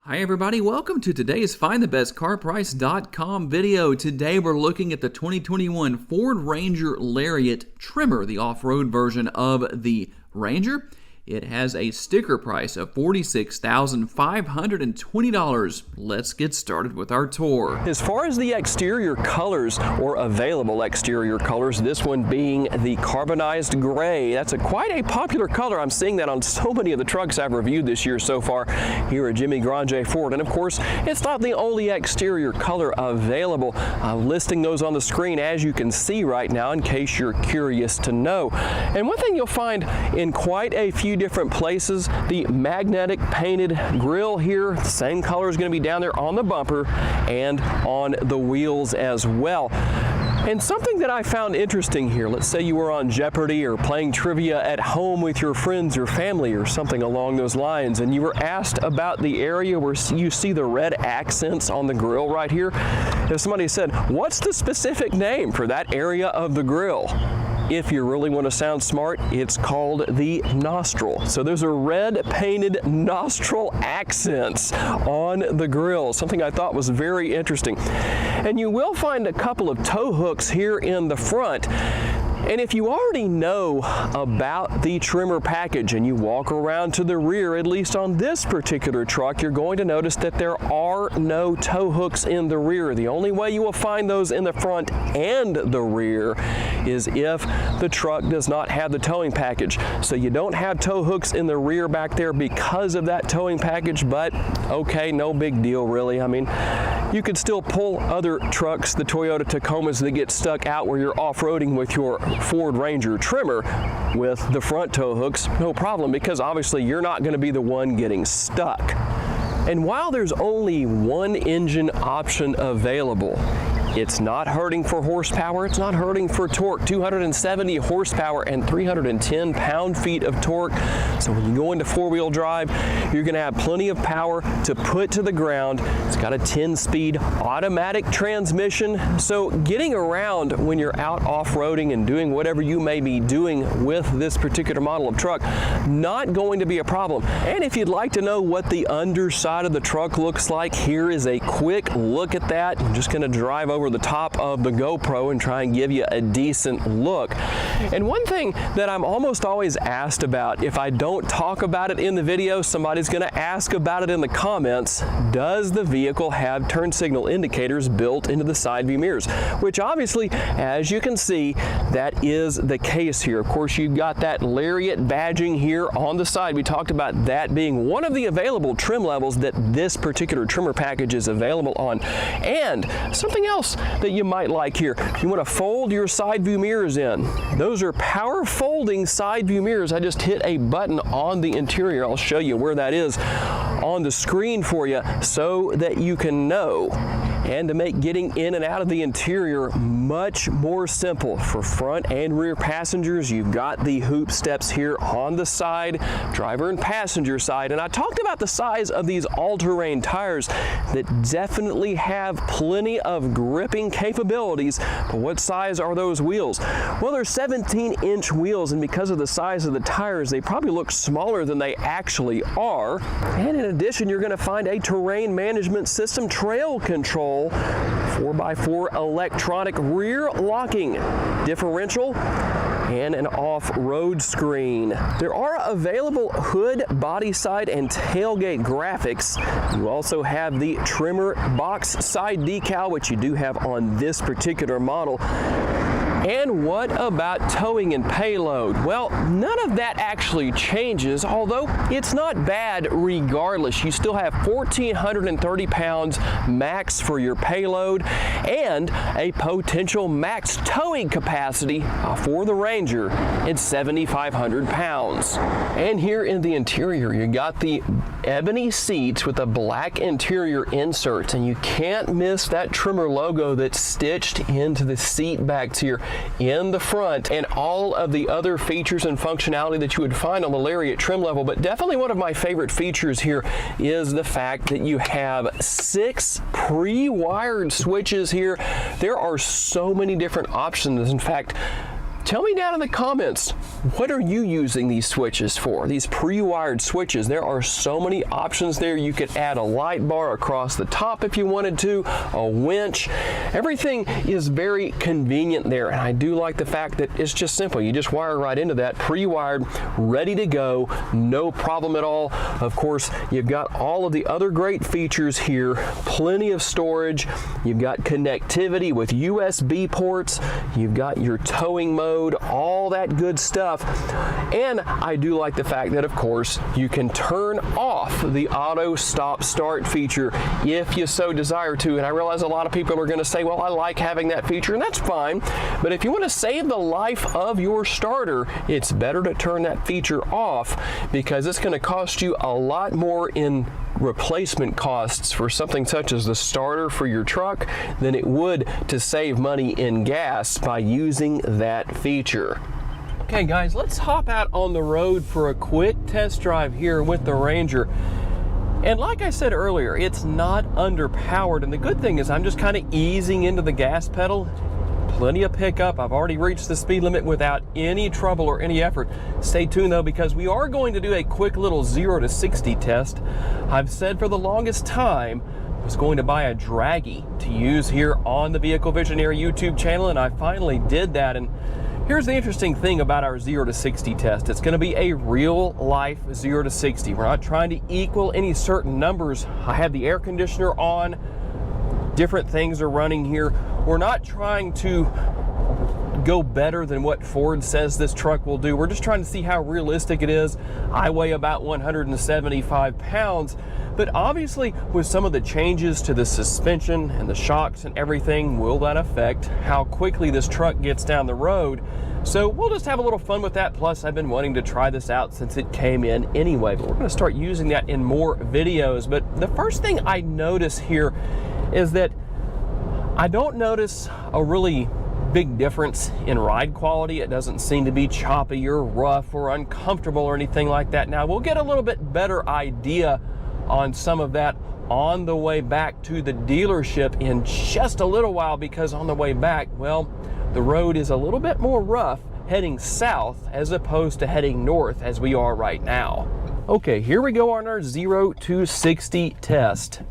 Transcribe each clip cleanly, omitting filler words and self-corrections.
Hi everybody, welcome to today's FindTheBestCarPrice.com video. Today we're looking at the 2021 Ford Ranger Lariat Tremor, the off-road version of the Ranger. It has a sticker price of $46,520. Let's get started with our tour. As far as the exterior colors, or available exterior colors, this one being the Carbonized Gray. That's quite a popular color. I'm seeing that on so many of the trucks I've reviewed this year so far here at Jimmy Grande Ford. And of course, it's not the only exterior color available. Listing those on the screen as you can see right now in case you're curious to know. And one thing you'll find in quite a few different places, the magnetic painted grille here, the same color is going to be down there on the bumper and on the wheels as well. And something that I found interesting here, let's say you were on Jeopardy or playing trivia at home with your friends or family or something along those lines, and you were asked about the area where you see the red accents on the grille right here. If somebody said, what's the specific name for that area of the grille? If you really want to sound smart, it's called the nostril. So those are red painted nostril accents on the grille, something I thought was very interesting. And you will find a couple of tow hooks here in the front. And if you already know about the Tremor package and you walk around to the rear, at least on this particular truck, you're going to notice that there are no tow hooks in the rear. The only way you will find those in the front and the rear is if the truck does not have the towing package. So you don't have tow hooks in the rear back there because of that towing package, but okay, no big deal really. I mean, you could still pull other trucks, the Toyota Tacomas that get stuck out where you're off-roading with your Ford Ranger Tremor with the front tow hooks, no problem, because obviously you're not going to be the one getting stuck. And while there's only one engine option available, it's not hurting for horsepower, it's not hurting for torque. 270 horsepower and 310 pound-feet of torque. So when you go into four-wheel drive, you're gonna have plenty of power to put to the ground. It's got a 10-speed automatic transmission. So getting around when you're out off-roading and doing whatever you may be doing with this particular model of truck, not going to be a problem. And if you'd like to know what the underside of the truck looks like, here is a quick look at that. I'm just gonna drive over the top of the GoPro and try and give you a decent look. And one thing that I'm almost always asked about, if I don't talk about it in the video, somebody's going to ask about it in the comments. Does the vehicle have turn signal indicators built into the side view mirrors? Which obviously, as you can see, that is the case here. Of course, you've got that Lariat badging here on the side. We talked about that being one of the available trim levels that this particular Tremor package is available on. And something else that you might like here, you want to fold your side view mirrors in. Those are power folding side view mirrors. I just hit a button on the interior. I'll show you where that is on the screen for you so that you can know, and to make getting in and out of the interior much more simple for front and rear passengers. You've got the hoop steps here on the side, driver and passenger side. And I talked about the size of these all-terrain tires that definitely have plenty of gripping capabilities. But what size are those wheels? Well, they're 17-inch wheels, and because of the size of the tires, they probably look smaller than they actually are. And in addition, you're going to find a terrain management system trail control, 4x4 electronic rear locking differential, and an off-road screen. There are available hood, body side, and tailgate graphics. You also have the Tremor box side decal, which you do have on this particular model. And what about towing and payload? Well, none of that actually changes, although it's not bad regardless. You still have 1,430 pounds max for your payload and a potential max towing capacity for the Ranger at 7,500 pounds. And here in the interior, you got the ebony seats with a black interior insert, and you can't miss that Tremor logo that's stitched into the seat backs here in the front, and all of the other features and functionality that you would find on the Lariat trim level. But definitely one of my favorite features here is the fact that you have 6 pre-wired switches here. There are so many different options. In fact, Tell me down in the comments, what are you using these switches for? These pre-wired switches. There are so many options there. You could add a light bar across the top if you wanted to, a winch. Everything is very convenient there, and I do like the fact that it's just simple. You just wire right into that, pre-wired, ready to go, no problem at all. Of course, you've got all of the other great features here, plenty of storage. You've got connectivity with USB ports. You've got your towing mode, all that good stuff. And I do like the fact that, of course, you can turn off the auto stop start feature if you so desire to. And I realize a lot of people are going to say, well, I like having that feature, and that's fine. But if you want to save the life of your starter, it's better to turn that feature off, because it's going to cost you a lot more in replacement costs for something such as the starter for your truck than it would to save money in gas by using that feature. Okay guys, let's hop out on the road for a quick test drive here with the Ranger. And like I said earlier, it's not underpowered, and the good thing is I'm just kind of easing into the gas pedal. Plenty of pickup. I've already reached the speed limit without any trouble or any effort. Stay tuned though, because we are going to do a quick little 0 to 60 test. I've said for the longest time I was going to buy a draggy to use here on the Vehicle Visionary YouTube channel, and I finally did that. And here's the interesting thing about our 0 to 60 test. It's going to be a real life 0 to 60. We're not trying to equal any certain numbers. I have the air conditioner on. Different things are running here. We're not trying to go better than what Ford says this truck will do. We're just trying to see how realistic it is. I weigh about 175 pounds, but obviously with some of the changes to the suspension and the shocks and everything, will that affect how quickly this truck gets down the road? So we'll just have a little fun with that. Plus, I've been wanting to try this out since it came in anyway, but we're going to start using that in more videos. But the first thing I notice here is that I don't notice a really big difference in ride quality. It doesn't seem to be choppy or rough or uncomfortable or anything like that. Now, we'll get a little bit better idea on some of that on the way back to the dealership in just a little while, because on the way back, well, the road is a little bit more rough heading south as opposed to heading north as we are right now. Okay, here we go on our 0 to 60 test.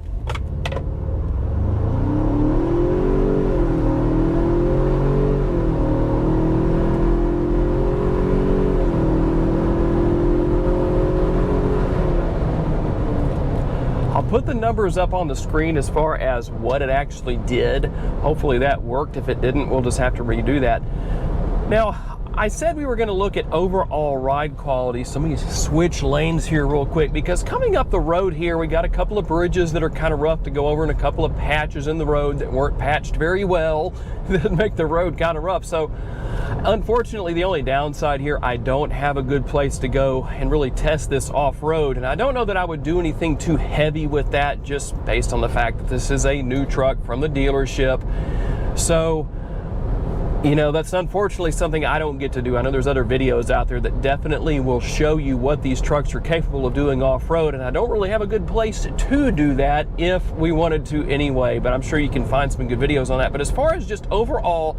Put the numbers up on the screen as far as what it actually did. Hopefully that worked. If it didn't, we'll just have to redo that. Now, I said we were going to look at overall ride quality, so let me switch lanes here real quick, because coming up the road here, we got a couple of bridges that are kind of rough to go over and a couple of patches in the road that weren't patched very well that make the road kind of rough. So unfortunately, the only downside here, I don't have a good place to go and really test this off-road, and I don't know that I would do anything too heavy with that, just based on the fact that this is a new truck from the dealership. So, you know, that's unfortunately something I don't get to do. I know there's other videos out there that definitely will show you what these trucks are capable of doing off-road, and I don't really have a good place to do that if we wanted to anyway, but I'm sure you can find some good videos on that. But as far as just overall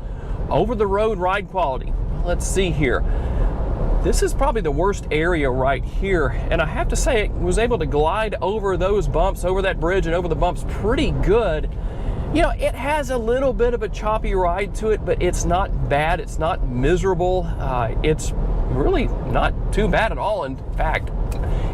over-the-road ride quality, let's see here. This is probably the worst area right here, and I have to say, it was able to glide over those bumps, over that bridge and over the bumps pretty good. You know, it has a little bit of a choppy ride to it, but it's not bad. It's not miserable. It's really not too bad at all. In fact,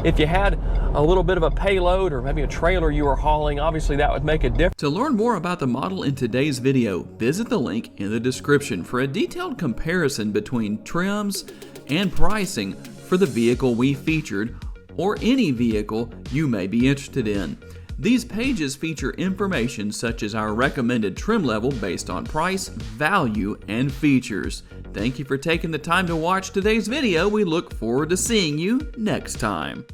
if you had a little bit of a payload or maybe a trailer you were hauling, obviously that would make a difference. To learn more about the model in today's video, visit the link in the description for a detailed comparison between trims and pricing for the vehicle we featured or any vehicle you may be interested in. These pages feature information such as our recommended trim level based on price, value, and features. Thank you for taking the time to watch today's video. We look forward to seeing you next time.